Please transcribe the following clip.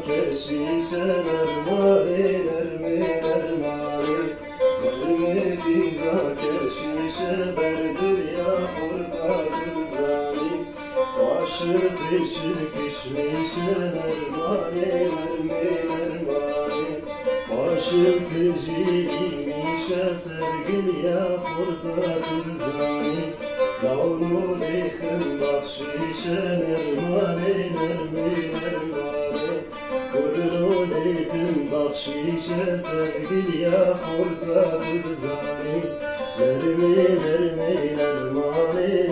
Keşişe nermari, nermari Nermi biza keşişe berdir ya hurda kızani Başı peşir kişmişe nermari, nermari Başı peciymişe sevgil ya hurda kızani Lavnu lehim bakşişe nermari, nermari Kuruleydim bakşişe sevgil ya hurda kızani Verme verme nermani